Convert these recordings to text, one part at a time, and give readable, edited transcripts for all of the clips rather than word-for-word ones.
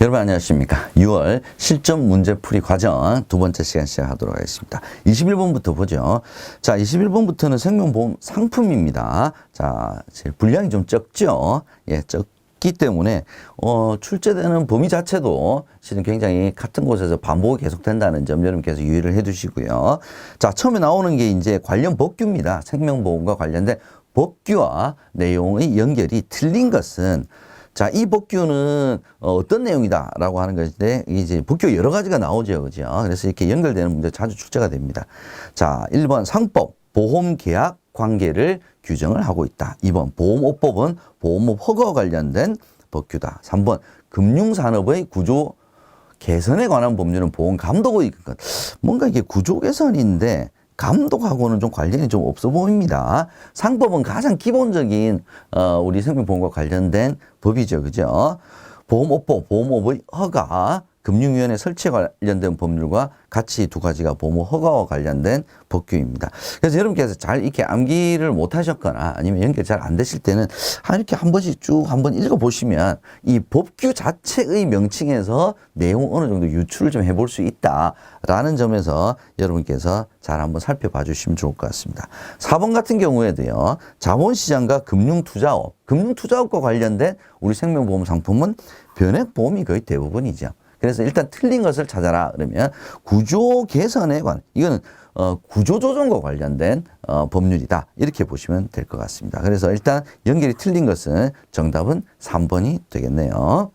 여러분 안녕하십니까. 6월 실전 문제풀이 과정 두 번째 시간 시작하도록 하겠습니다. 21번부터 보죠. 자, 21번부터는 생명보험 상품입니다. 자, 분량이 좀 적죠. 예, 적기 때문에 출제되는 범위 자체도 실은 굉장히 같은 곳에서 반복이 계속된다는 점 여러분께서 유의를 해 두시고요. 자, 처음에 나오는 게 이제 관련 법규입니다. 생명보험과 관련된 법규와 내용의 연결이 틀린 것은, 자, 이 법규는 어떤 내용이다라고 하는 것인데, 이제 법규 여러 가지가 나오죠, 그죠? 그래서 이렇게 연결되는 문제 자주 출제가 됩니다. 자, 1번 상법, 보험계약 관계를 규정을 하고 있다. 2번 보험업법은 보험업 허가와 관련된 법규다. 3번 금융산업의 구조 개선에 관한 법률은 보험감독의 것. 뭔가 이게 구조 개선인데 감독하고는 좀 관련이 좀 없어 보입니다. 상법은 가장 기본적인 우리 생명보험과 관련된 법이죠, 그죠? 보험업법, 보험업의 허가, 금융위원회 설치에 관련된 법률과 같이 두 가지가 보험업 허가와 관련된 법규입니다. 그래서 여러분께서 잘 이렇게 암기를 못 하셨거나 아니면 연결 잘 안 되실 때는 이렇게 한 번씩 쭉 한번 읽어보시면 이 법규 자체의 명칭에서 내용 어느 정도 유출을 좀 해볼 수 있다라는 점에서 여러분께서 잘 한번 살펴봐 주시면 좋을 것 같습니다. 4번 같은 경우에도요, 자본시장과 금융투자업, 금융투자업과 관련된 우리 생명보험 상품은 변액보험이 거의 대부분이죠. 그래서 일단 틀린 것을 찾아라 그러면 구조 개선에 관한, 이거는 구조조정과 관련된 법률이다, 이렇게 보시면 될 것 같습니다. 그래서 일단 연결이 틀린 것은 정답은 3번이 되겠네요.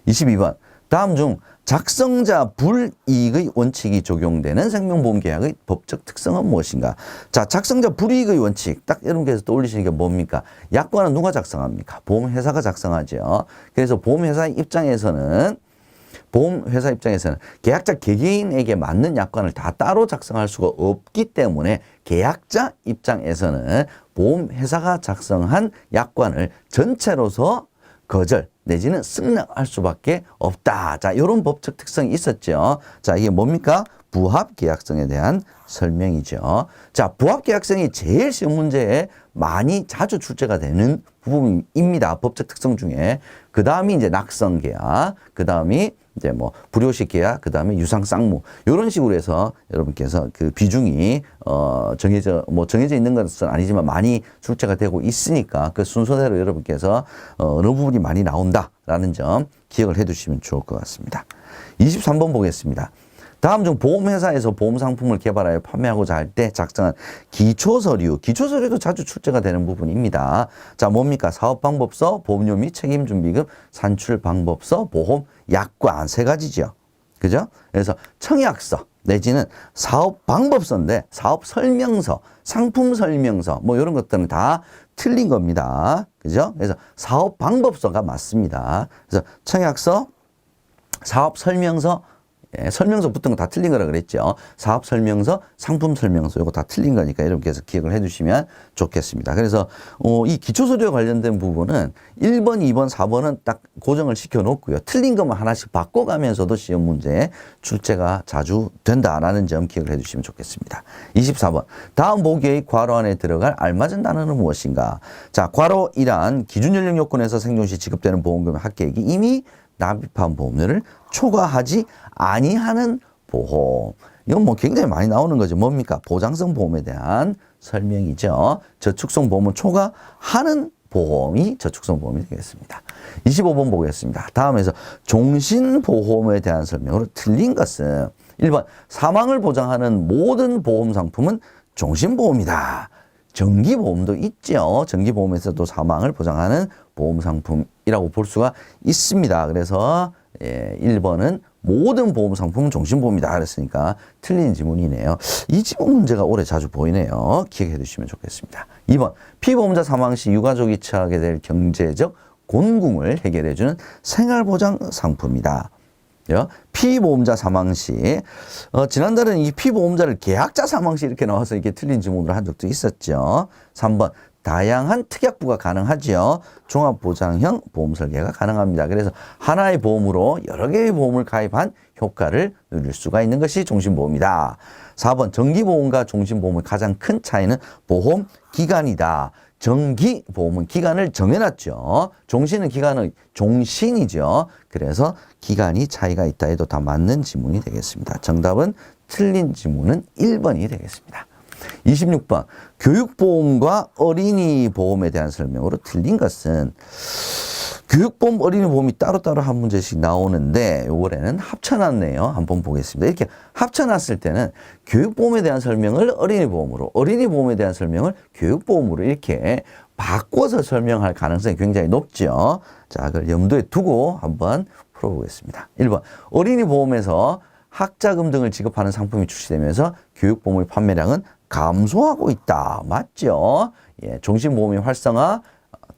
22번 다음 중 작성자 불이익의 원칙이 적용되는 생명보험 계약의 법적 특성은 무엇인가? 자, 작성자 불이익의 원칙, 딱 여러분께서 떠올리시는 게 뭡니까? 약관은 누가 작성합니까? 보험회사가 작성하죠. 그래서 보험회사 입장에서는 계약자 개개인에게 맞는 약관을 다 따로 작성할 수가 없기 때문에 계약자 입장에서는 보험회사가 작성한 약관을 전체로서 거절 내지는 승낙할 수밖에 없다. 자, 이런 법적 특성이 있었죠. 자, 이게 뭡니까? 부합계약성에 대한 설명이죠. 자, 부합계약성이 제일 시험 문제에 많이 자주 출제가 되는 부분입니다. 법적 특성 중에. 그 다음이 이제 낙성계약, 그 다음이 이제 뭐 불효식 계약, 그 다음에 유상쌍무, 이런 식으로 해서 여러분께서 그 비중이 정해져 있는 것은 아니지만 많이 출제가 되고 있으니까 그 순서대로 여러분께서 어느 부분이 많이 나온다라는 점 기억을 해두시면 좋을 것 같습니다. 23번 보겠습니다. 다음 중 보험회사에서 보험상품을 개발하여 판매하고자 할 때 작성한 기초서류도 자주 출제가 되는 부분입니다. 자, 뭡니까? 사업방법서, 보험료 및 책임준비금, 산출방법서, 보험약관, 세 가지죠. 그죠? 그래서 청약서 내지는 사업방법서인데 사업설명서, 상품설명서 뭐 이런 것들은 다 틀린 겁니다. 그죠? 그래서 사업방법서가 맞습니다. 그래서 청약서, 사업설명서, 설명서 붙은 거 다 틀린 거라 그랬죠. 사업설명서, 상품설명서 이거 다 틀린 거니까 여러분께서 기억을 해주시면 좋겠습니다. 그래서 이 기초서류와 관련된 부분은 1번, 2번, 4번은 딱 고정을 시켜놓고요. 틀린 것만 하나씩 바꿔가면서도 시험 문제에 출제가 자주 된다라는 점 기억을 해주시면 좋겠습니다. 24번 다음 보기의 괄호 안에 들어갈 알맞은 단어는 무엇인가? 자, 괄호 1안 기준연령 요건에서 생존시 지급되는 보험금의 합계액이 이미 납입한 보험료를 초과하지 아니하는 보험. 이건 뭐 굉장히 많이 나오는 거죠. 뭡니까? 보장성 보험에 대한 설명이죠. 저축성 보험은 초과하는 보험이 저축성 보험이 되겠습니다. 25번 보겠습니다. 다음에서 종신보험에 대한 설명으로 틀린 것은 1번 사망을 보장하는 모든 보험 상품은 종신보험이다. 정기보험도 있죠. 정기보험에서도 사망을 보장하는 보험 상품이라고 볼 수가 있습니다. 그래서 1번은 모든 보험 상품은 종신보험이다 그랬으니까 틀린 지문이네요. 이 지문 문제가 올해 자주 보이네요. 기억해 두시면 좋겠습니다. 2번 피보험자 사망 시 유가족이 처하게 될 경제적 곤궁을 해결해 주는 생활보장 상품이다. 피보험자 사망 시 지난달에는 이 피보험자를 계약자 사망 시 이렇게 나와서 이게 틀린 지문을 한 적도 있었죠. 3번 다양한 특약부가 가능하지요. 종합보장형 보험 설계가 가능합니다. 그래서 하나의 보험으로 여러 개의 보험을 가입한 효과를 누릴 수가 있는 것이 종신보험이다. 4번 정기보험과 종신보험의 가장 큰 차이는 보험 기간이다. 정기보험은 기간을 정해놨죠. 종신은 기간의 종신이죠. 그래서 기간이 차이가 있다 해도 다 맞는 지문이 되겠습니다. 정답은 틀린 지문은 1번이 되겠습니다. 26번 교육보험과 어린이보험에 대한 설명으로 틀린 것은 교육보험, 어린이보험이 따로따로 한 문제씩 나오는데 올해는 합쳐놨네요. 한번 보겠습니다. 이렇게 합쳐놨을 때는 교육보험에 대한 설명을 어린이보험으로, 어린이보험에 대한 설명을 교육보험으로 이렇게 바꿔서 설명할 가능성이 굉장히 높죠. 자, 그걸 염두에 두고 한번 풀어보겠습니다. 1번 어린이보험에서 학자금 등을 지급하는 상품이 출시되면서 교육보험의 판매량은 감소하고 있다. 맞죠? 예, 종신보험의 활성화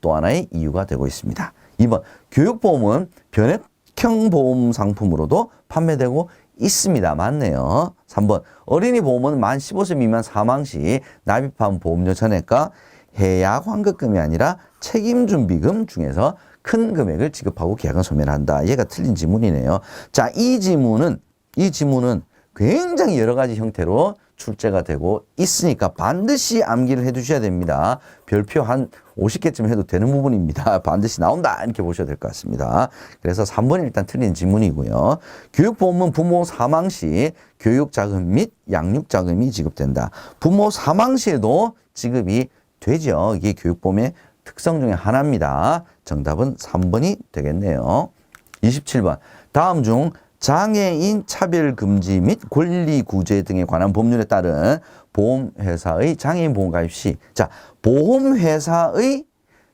또 하나의 이유가 되고 있습니다. 2번 교육보험은 변액형 보험 상품으로도 판매되고 있습니다. 맞네요. 3번 어린이보험은 만 15세 미만 사망 시 납입한 보험료 전액과 해약 환급금이 아니라 책임준비금 중에서 큰 금액을 지급하고 계약은 소멸한다. 얘가 틀린 지문이네요. 자, 이 지문은 굉장히 여러 가지 형태로 출제가 되고 있으니까 반드시 암기를 해 두셔야 됩니다. 별표 한 50개쯤 해도 되는 부분입니다. 반드시 나온다 이렇게 보셔야 될 것 같습니다. 그래서 3번이 일단 틀린 지문이고요. 교육보험은 부모 사망 시 교육자금 및 양육자금이 지급된다. 부모 사망 시에도 지급이 되죠. 이게 교육보험의 특성 중에 하나입니다. 정답은 3번이 되겠네요. 27번 다음 중 장애인 차별금지 및 권리구제 등에 관한 법률에 따른 보험회사의 장애인 보험가입 시, 자, 보험회사의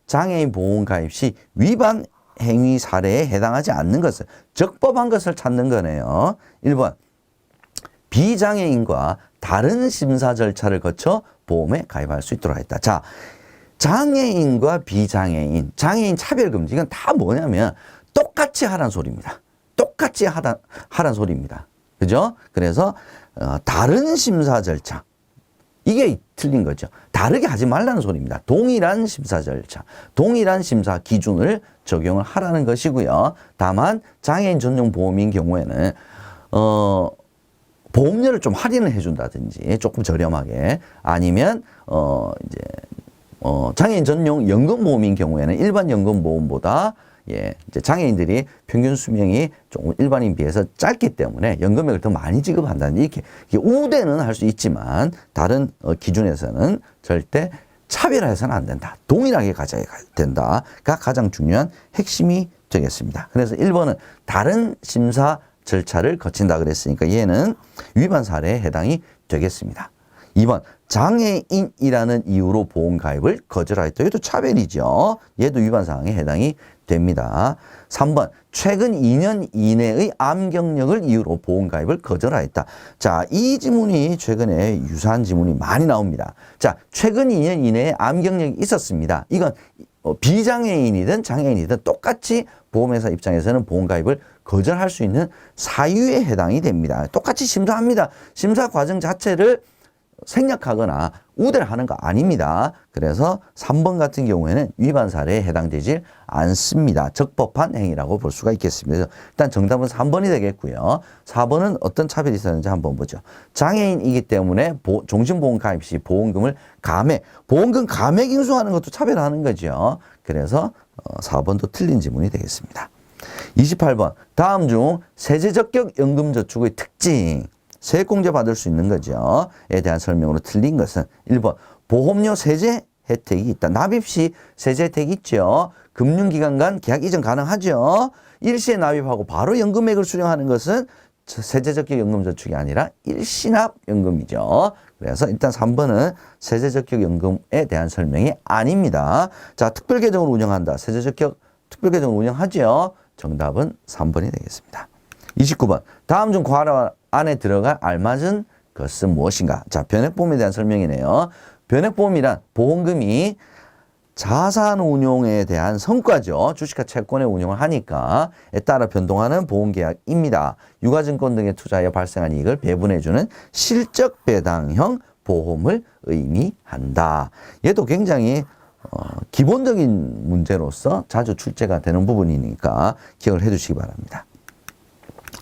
장애인 보험가입 시 위반 행위 사례에 해당하지 않는 것을, 적법한 것을 찾는 거네요. 1번, 비장애인과 다른 심사 절차를 거쳐 보험에 가입할 수 있도록 했다. 자, 장애인과 비장애인, 장애인 차별금지, 이건 다 뭐냐면 똑같이 하라는 소리입니다. 똑같이 하란 소리입니다. 그죠? 그래서 다른 심사 절차, 이게 틀린 거죠. 다르게 하지 말라는 소리입니다. 동일한 심사 절차, 동일한 심사 기준을 적용을 하라는 것이고요. 다만 장애인 전용 보험인 경우에는 보험료를 좀 할인을 해준다든지 조금 저렴하게, 아니면 이제 장애인 전용 연금보험인 경우에는 일반 연금보험보다 이제 장애인들이 평균 수명이 조금 일반인 비해서 짧기 때문에 연금액을 더 많이 지급한다는, 이렇게 우대는 할 수 있지만 다른 기준에서는 절대 차별화해서는 안 된다. 동일하게 가져야 된다가 가장 중요한 핵심이 되겠습니다. 그래서 1번은 다른 심사 절차를 거친다 그랬으니까 얘는 위반 사례에 해당이 되겠습니다. 2번 장애인이라는 이유로 보험 가입을 거절하였다. 이것도 차별이죠. 얘도 위반 사항에 해당이 됩니다. 3번 최근 2년 이내의 암 경력을 이유로 보험 가입을 거절하였다. 자, 이 지문이 최근에 유사한 지문이 많이 나옵니다. 자, 최근 2년 이내에 암 경력이 있었습니다. 이건 비장애인이든 장애인이든 똑같이 보험회사 입장에서는 보험 가입을 거절할 수 있는 사유에 해당이 됩니다. 똑같이 심사합니다. 심사 과정 자체를 생략하거나 우대를 하는 거 아닙니다. 그래서 3번 같은 경우에는 위반 사례에 해당되지 않습니다. 적법한 행위라고 볼 수가 있겠습니다. 일단 정답은 3번이 되겠고요. 4번은 어떤 차별이 있었는지 한번 보죠. 장애인이기 때문에 종신보험 가입 시 보험금을 보험금 감액 인수하는 것도 차별하는 거죠. 그래서 4번도 틀린 지문이 되겠습니다. 28번 다음 중 세제적격 연금저축의 특징, 세액공제 받을 수 있는 거죠. 에 대한 설명으로 틀린 것은 1번 보험료 세제 혜택이 있다. 납입 시 세제 혜택이 있죠. 금융기관 간 계약 이전 가능하죠. 일시에 납입하고 바로 연금액을 수령하는 것은 세제적격 연금저축이 아니라 일시납연금이죠. 그래서 일단 3번은 세제적격 연금에 대한 설명이 아닙니다. 자, 특별계정을 운영한다. 세제적격 특별계정을 운영하죠. 정답은 3번이 되겠습니다. 29번 다음 중 괄호 안에 들어갈 알맞은 것은 무엇인가? 자, 변액보험에 대한 설명이네요. 변액보험이란 보험금이 자산 운용에 대한 성과죠. 주식과 채권의 운용을 하니까 에 따라 변동하는 보험계약입니다. 유가증권 등에 투자하여 발생한 이익을 배분해주는 실적 배당형 보험을 의미한다. 얘도 굉장히 기본적인 문제로서 자주 출제가 되는 부분이니까 기억을 해 두시기 바랍니다.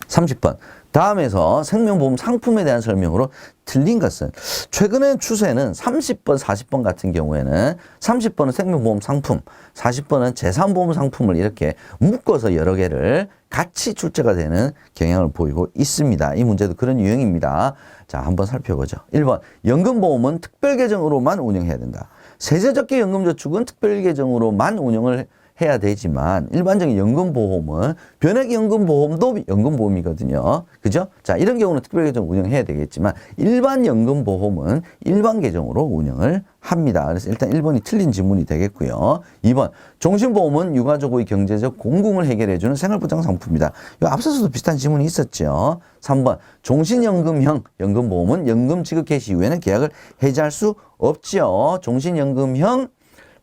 30번. 다음에서 생명보험 상품에 대한 설명으로 틀린 것은 최근의 추세는 30번, 40번 같은 경우에는 30번은 생명보험 상품, 40번은 재산보험 상품을 이렇게 묶어서 여러 개를 같이 출제가 되는 경향을 보이고 있습니다. 이 문제도 그런 유형입니다. 자, 한번 살펴보죠. 1번. 연금보험은 특별계정으로만 운영해야 된다. 세제적계 연금저축은 특별계정으로만 운영을 해야 되지만 일반적인 연금보험은 변액연금보험도 연금보험이거든요. 그죠? 자, 이런 경우는 특별계정 운영해야 되겠지만 일반 연금보험은 일반 계정으로 운영을 합니다. 그래서 일단 1번이 틀린 지문이 되겠고요. 2번, 종신보험은 유가족의 경제적 공공을 해결해주는 생활보장 상품이다. 이거 앞서서도 비슷한 지문이 있었죠. 3번, 종신연금형 연금보험은 연금 지급 개시 이후에는 계약을 해지할 수 없지요. 종신연금형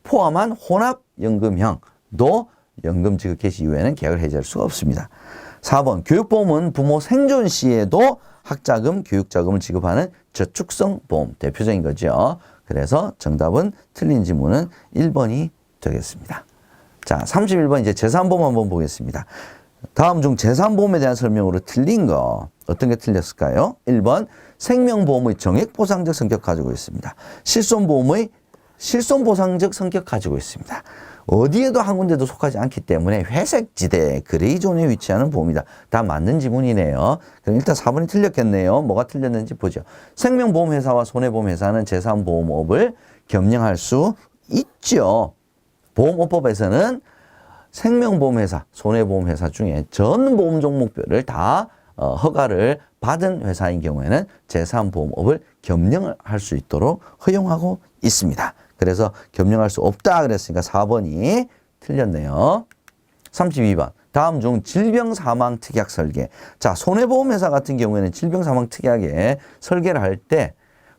포함한 혼합연금형 도 연금 지급 개시 이후에는 계약을 해지할 수가 없습니다. 4번 교육보험은 부모 생존 시에도 학자금, 교육자금을 지급하는 저축성 보험 대표적인 거죠. 그래서 정답은 틀린 지문은 1번이 되겠습니다. 자, 31번 이제 재산보험 한번 보겠습니다. 다음 중 재산보험에 대한 설명으로 틀린 거 어떤 게 틀렸을까요? 1번 생명보험의 정액보상적 성격 가지고 있습니다. 실손보험의 실손보상적 성격 가지고 있습니다. 어디에도 한 군데도 속하지 않기 때문에 회색지대, 그레이존에 위치하는 보험이다. 다 맞는 지문이네요. 그럼 일단 4번이 틀렸겠네요. 뭐가 틀렸는지 보죠. 생명보험회사와 손해보험회사는 재산보험업을 겸용할 수 있죠. 보험업법에서는 생명보험회사, 손해보험회사 중에 전 보험 종목별을 다 허가를 받은 회사인 경우에는 재산보험업을 겸용을 할 수 있도록 허용하고 있습니다. 그래서 겸용할 수 없다 그랬으니까 4번이 틀렸네요. 32번. 다음 중 질병사망특약 설계. 자, 손해보험회사 같은 경우에는 질병사망특약에 설계를 할 때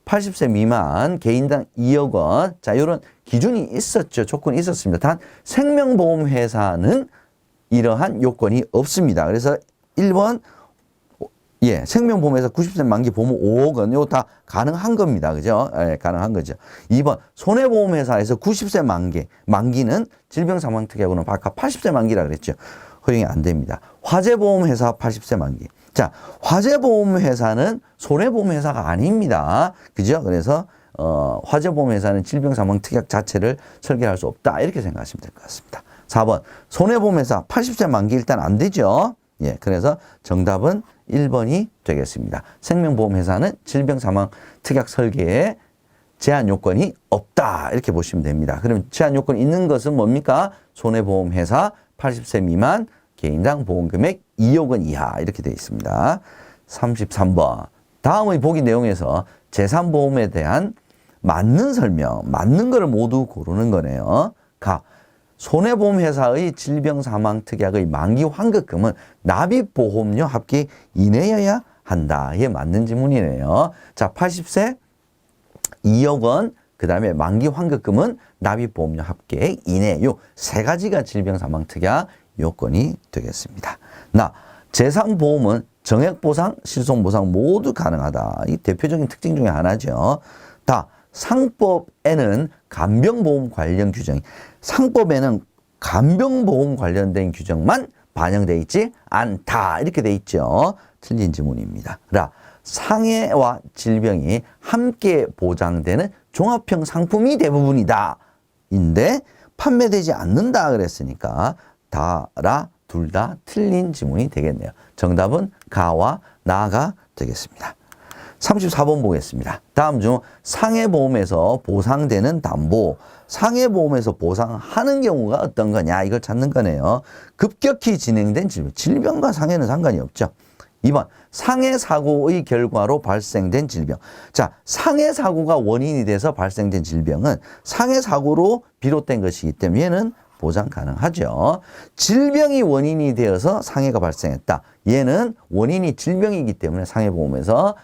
80세 미만 개인당 2억 원. 자, 이런 기준이 있었죠. 조건이 있었습니다. 단 생명보험회사는 이러한 요건이 없습니다. 그래서 1번 예, 생명보험에서 90세 만기 보험 5억 원, 이거 다 가능한 겁니다. 그죠? 예, 가능한 거죠. 2번, 손해보험회사에서 90세 만기는 질병사망특약으로는 아까 80세 만기라 그랬죠. 허용이 안 됩니다. 화재보험회사 80세 만기. 자, 화재보험회사는 손해보험회사가 아닙니다. 그죠? 그래서, 화재보험회사는 질병사망특약 자체를 설계할 수 없다. 이렇게 생각하시면 될 것 같습니다. 4번, 손해보험회사 80세 만기 일단 안 되죠. 예, 그래서 정답은 1번이 되겠습니다. 생명보험회사는 질병사망특약 설계에 제한 요건이 없다. 이렇게 보시면 됩니다. 그럼 제한 요건이 있는 것은 뭡니까? 손해보험회사 80세 미만 개인당 보험금액 2억 원 이하 이렇게 되어 있습니다. 33번. 다음의 보기 내용에서 재산보험에 대한 맞는 설명, 맞는 거를 모두 고르는 거네요. 가. 손해보험회사의 질병사망특약의 만기 환급금은 납입보험료 합계 이내여야 한다. 이게 맞는 지문이네요. 자, 80세 2억 원, 그 다음에 만기 환급금은 납입보험료 합계 이내. 요 세 가지가 질병사망특약 요건이 되겠습니다. 재산보험은 정액보상, 실손보상 모두 가능하다. 이 대표적인 특징 중에 하나죠. 상법에는 간병보험 관련 규정이 상법에는 간병보험 관련된 규정만 반영되어 있지 않다. 이렇게 돼 있죠. 틀린 지문입니다. 상해와 질병이 함께 보장되는 종합형 상품이 대부분이다. 인데 판매되지 않는다 그랬으니까 둘 다 틀린 지문이 되겠네요. 정답은 가와 나가 되겠습니다. 34번 보겠습니다. 다음 중 상해보험에서 보상되는 담보, 상해보험에서 보상하는 경우가 어떤 거냐 이걸 찾는 거네요. 급격히 진행된 질병, 질병과 상해는 상관이 없죠. 2번 상해사고의 결과로 발생된 질병. 자, 상해사고가 원인이 돼서 발생된 질병은 상해사고로 비롯된 것이기 때문에 얘는 보상 가능하죠. 질병이 원인이 되어서 상해가 발생했다. 얘는 원인이 질병이기 때문에 상해보험에서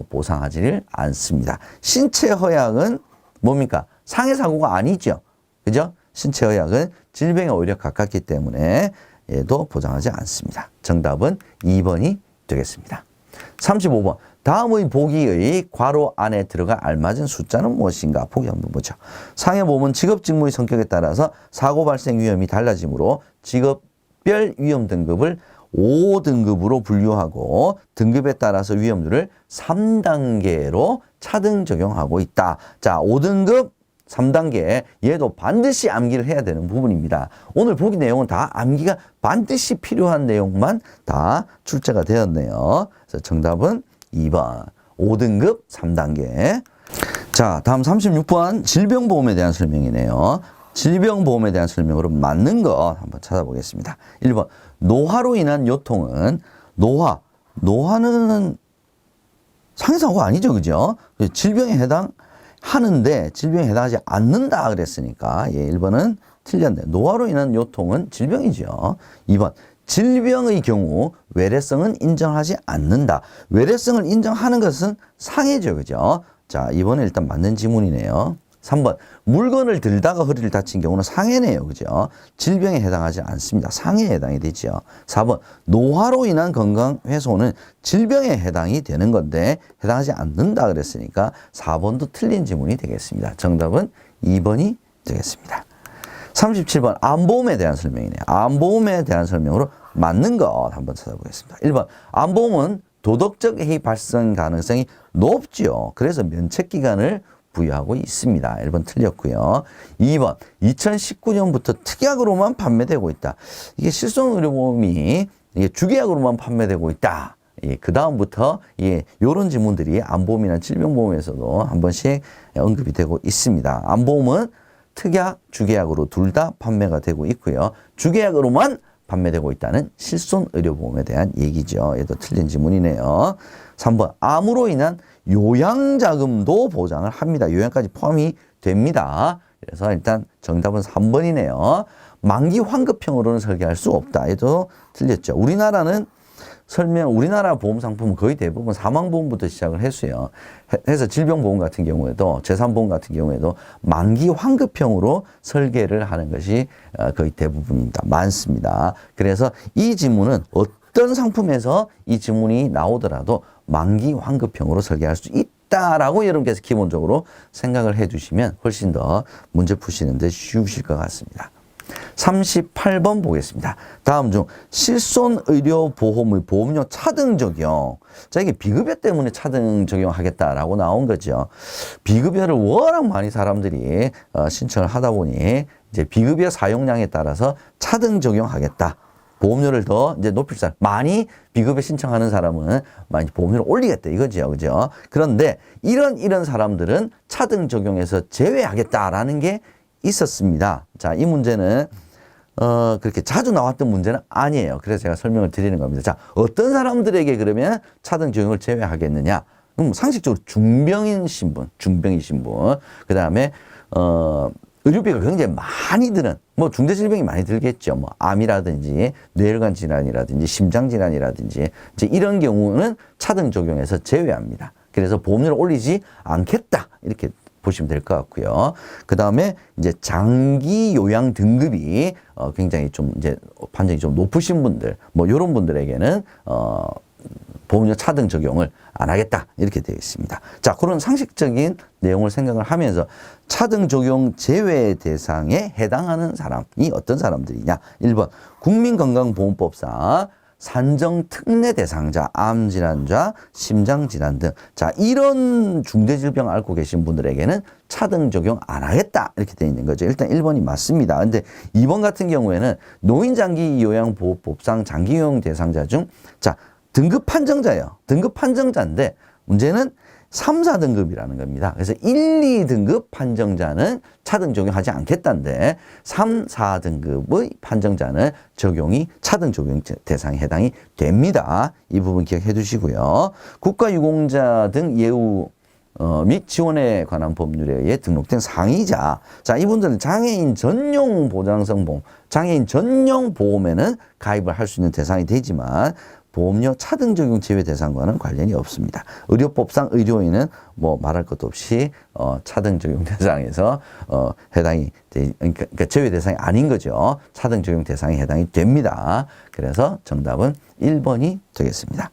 보상하지를 않습니다. 신체허약은 뭡니까? 상해사고가 아니죠. 그죠? 신체허약은 질병에 오히려 가깝기 때문에 얘도 보장하지 않습니다. 정답은 2번이 되겠습니다. 35번. 다음의 보기의 괄호 안에 들어가 알맞은 숫자는 무엇인가? 보기 한번 보죠. 상해 보험은 직업 직무의 성격에 따라서 사고 발생 위험이 달라지므로 직업별 위험 등급을 5등급으로 분류하고 등급에 따라서 위험률을 3단계로 차등 적용하고 있다. 자, 5등급 3단계 얘도 반드시 암기를 해야 되는 부분입니다. 오늘 보기 내용은 다 암기가 반드시 필요한 내용만 다 출제가 되었네요. 그래서 정답은 2번 5등급 3단계. 자, 다음 36번 질병보험에 대한 설명이네요. 질병보험에 대한 설명으로 맞는 거 한번 찾아보겠습니다. 1번 노화로 인한 요통은 노화는 상해사고가 아니죠, 그죠? 질병에 해당하는데 질병에 해당하지 않는다 그랬으니까 1번은 틀렸네. 노화로 인한 요통은 질병이죠. 2번 질병의 경우 외래성은 인정하지 않는다. 외래성을 인정하는 것은 상해죠, 그죠? 자, 2번은 일단 맞는 지문이네요. 3번 물건을 들다가 허리를 다친 경우는 상해네요, 그죠? 질병에 해당하지 않습니다. 상해에 해당이 되죠. 4번 노화로 인한 건강 훼손은 질병에 해당이 되는 건데 해당하지 않는다 그랬으니까 4번도 틀린 지문이 되겠습니다. 정답은 2번이 되겠습니다. 37번 암보험에 대한 설명이네요. 암보험에 대한 설명으로 맞는 것 한번 찾아보겠습니다. 1번 암보험은 도덕적 해이 발생 가능성이 높죠. 그래서 면책기간을 부여하고 있습니다. 1번 틀렸고요. 2번 2019년부터 특약으로만 판매되고 있다. 이게 실손의료보험이 이게 주계약으로만 판매되고 있다. 그 다음부터 이런 지문들이 암보험이나 질병보험에서도 한 번씩 언급이 되고 있습니다. 암보험은 특약, 주계약으로 둘 다 판매가 되고 있고요. 주계약으로만 판매되고 있다는 실손의료보험에 대한 얘기죠. 얘도 틀린 지문이네요. 3번 암으로 인한 요양자금도 보장을 합니다. 요양까지 포함이 됩니다. 그래서 일단 정답은 3번이네요. 만기 환급형으로는 설계할 수 없다. 얘도 틀렸죠. 우리나라 보험 상품은 거의 대부분 사망보험부터 시작을 했어요. 해서 질병보험 같은 경우에도 재산보험 같은 경우에도 만기 환급형으로 설계를 하는 것이 거의 대부분입니다. 많습니다. 그래서 이 지문은 어떤 상품에서 이 지문이 나오더라도 만기 환급형으로 설계할 수 있다라고 여러분께서 기본적으로 생각을 해 주시면 훨씬 더 문제 푸시는 데 쉬우실 것 같습니다. 38번 보겠습니다. 다음 중 실손의료보험의 보험료 차등 적용. 자, 이게 비급여 때문에 차등 적용하겠다라고 나온 거죠. 비급여를 워낙 많이 사람들이 신청을 하다 보니 이제 비급여 사용량에 따라서 차등 적용하겠다. 보험료를 더 이제 높일 사람, 많이 비급여 신청하는 사람은 많이 보험료를 올리겠다 이거죠, 그죠? 그런데 이런 사람들은 차등 적용에서 제외하겠다라는 게 있었습니다. 자, 이 문제는 그렇게 자주 나왔던 문제는 아니에요. 그래서 제가 설명을 드리는 겁니다. 자, 어떤 사람들에게 그러면 차등 적용을 제외하겠느냐? 그럼 상식적으로 중병이신 분, 그 다음에 의료비가 굉장히 많이 드는, 뭐 중대질병이 많이 들겠죠. 뭐 암이라든지 뇌혈관 질환이라든지 심장 질환이라든지 이제 이런 경우는 차등 적용에서 제외합니다. 그래서 보험료를 올리지 않겠다 이렇게 보시면 될 것 같고요. 그 다음에 이제 장기 요양 등급이 굉장히 좀 이제 판정이 좀 높으신 분들, 뭐 이런 분들에게는 보험료 차등 적용을 안 하겠다 이렇게 되어 있습니다. 자, 그런 상식적인 내용을 생각을 하면서 차등 적용 제외 대상에 해당하는 사람이 어떤 사람들이냐? 1번 국민건강보험법상 산정 특례 대상자, 암질환자, 심장질환 등. 자, 이런 중대질병 앓고 계신 분들에게는 차등 적용 안 하겠다. 이렇게 되어 있는 거죠. 일단 1번이 맞습니다. 근데 2번 같은 경우에는 노인장기요양보호법상 장기요양 대상자 중, 자, 등급 판정자예요. 등급 판정자인데 문제는 3, 4등급이라는 겁니다. 그래서 1, 2등급 판정자는 차등 적용하지 않겠다는데 3, 4등급의 판정자는 적용이 차등 적용 대상에 해당이 됩니다. 이 부분 기억해 두시고요. 국가유공자 등 예우 및 지원에 관한 법률에 의해 등록된 상위자. 자, 이분들은 장애인 전용 보장성 보험, 장애인 전용 보험에는 가입을 할 수 있는 대상이 되지만 보험료 차등 적용 제외 대상과는 관련이 없습니다. 의료법상 의료인은 뭐 말할 것도 없이 차등 적용 대상에서 해당이 그러니까 제외 대상이 아닌 거죠. 차등 적용 대상에 해당이 됩니다. 그래서 정답은 1번이 되겠습니다.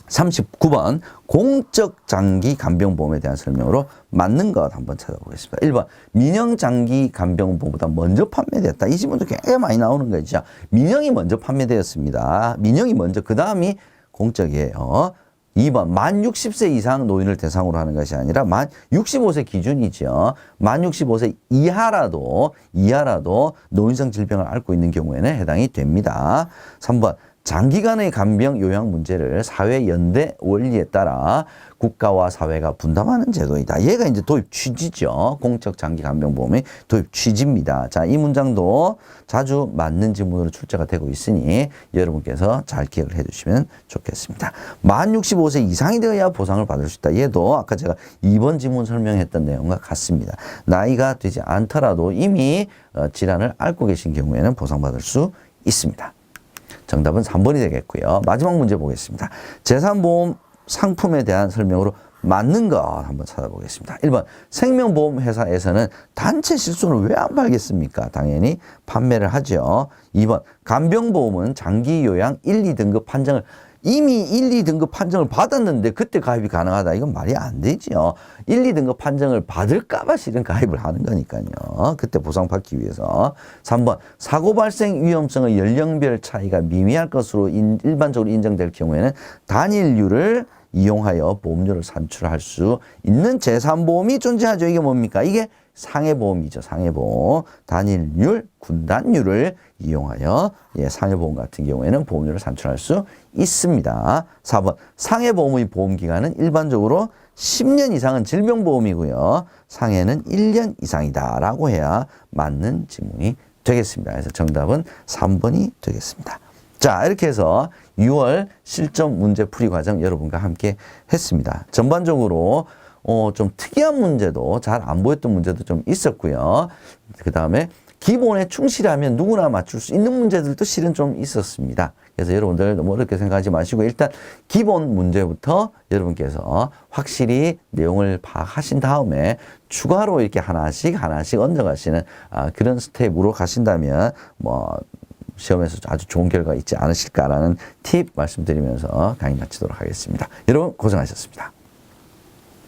39번 공적 장기 간병보험에 대한 설명으로 맞는 것 한번 찾아보겠습니다. 1번 민영 장기 간병보험보다 먼저 판매됐다. 이 질문도 굉장히 많이 나오는 거죠. 민영이 먼저 판매되었습니다. 민영이 먼저 그 다음이 공적이에요. 2번 만 60세 이상 노인을 대상으로 하는 것이 아니라 만 65세 기준이죠. 만 65세 이하라도 노인성 질병을 앓고 있는 경우에는 해당이 됩니다. 3번 장기간의 간병 요양 문제를 사회 연대 원리에 따라 국가와 사회가 분담하는 제도이다. 얘가 이제 도입 취지죠. 공적 장기 간병보험의 도입 취지입니다. 자, 이 문장도 자주 맞는 질문으로 출제가 되고 있으니 여러분께서 잘 기억을 해 주시면 좋겠습니다. 만 65세 이상이 되어야 보상을 받을 수 있다. 얘도 아까 제가 2번 지문 설명했던 내용과 같습니다. 나이가 되지 않더라도 이미 질환을 앓고 계신 경우에는 보상받을 수 있습니다. 정답은 3번이 되겠고요. 마지막 문제 보겠습니다. 재산보험 상품에 대한 설명으로 맞는 것 한번 찾아보겠습니다. 1번 생명보험 회사에서는 단체 실손을 왜 안 팔겠습니까? 당연히 판매를 하죠. 2번 간병보험은 장기요양 1, 2등급 판정을 이미 1, 2등급 판정을 받았는데 그때 가입이 가능하다. 이건 말이 안 되죠. 1, 2등급 판정을 받을까봐 실은 가입을 하는 거니까요. 그때 보상받기 위해서. 3번 사고 발생 위험성의 연령별 차이가 미미할 것으로 일반적으로 인정될 경우에는 단일률을 이용하여 보험료를 산출할 수 있는 재산보험이 존재하죠. 이게 뭡니까? 이게 상해보험이죠. 상해보험. 단일률, 분단율을 이용하여 상해보험 같은 경우에는 보험료를 산출할 수 있습니다. 4번 상해보험의 보험기간은 일반적으로 10년 이상은 질병보험이고요. 상해는 1년 이상이다 라고 해야 맞는 질문이 되겠습니다. 그래서 정답은 3번이 되겠습니다. 자, 이렇게 해서 6월 실전 문제 풀이 과정 여러분과 함께 했습니다. 전반적으로 좀 특이한 문제도 잘 안 보였던 문제도 좀 있었고요. 그 다음에 기본에 충실하면 누구나 맞출 수 있는 문제들도 실은 좀 있었습니다. 그래서 여러분들 너무 어렵게 생각하지 마시고 일단 기본 문제부터 여러분께서 확실히 내용을 파악하신 다음에 추가로 이렇게 하나씩 얹어가시는 그런 스텝으로 가신다면 시험에서 아주 좋은 결과가 있지 않으실까라는 팁 말씀드리면서 강의 마치도록 하겠습니다. 여러분 고생하셨습니다.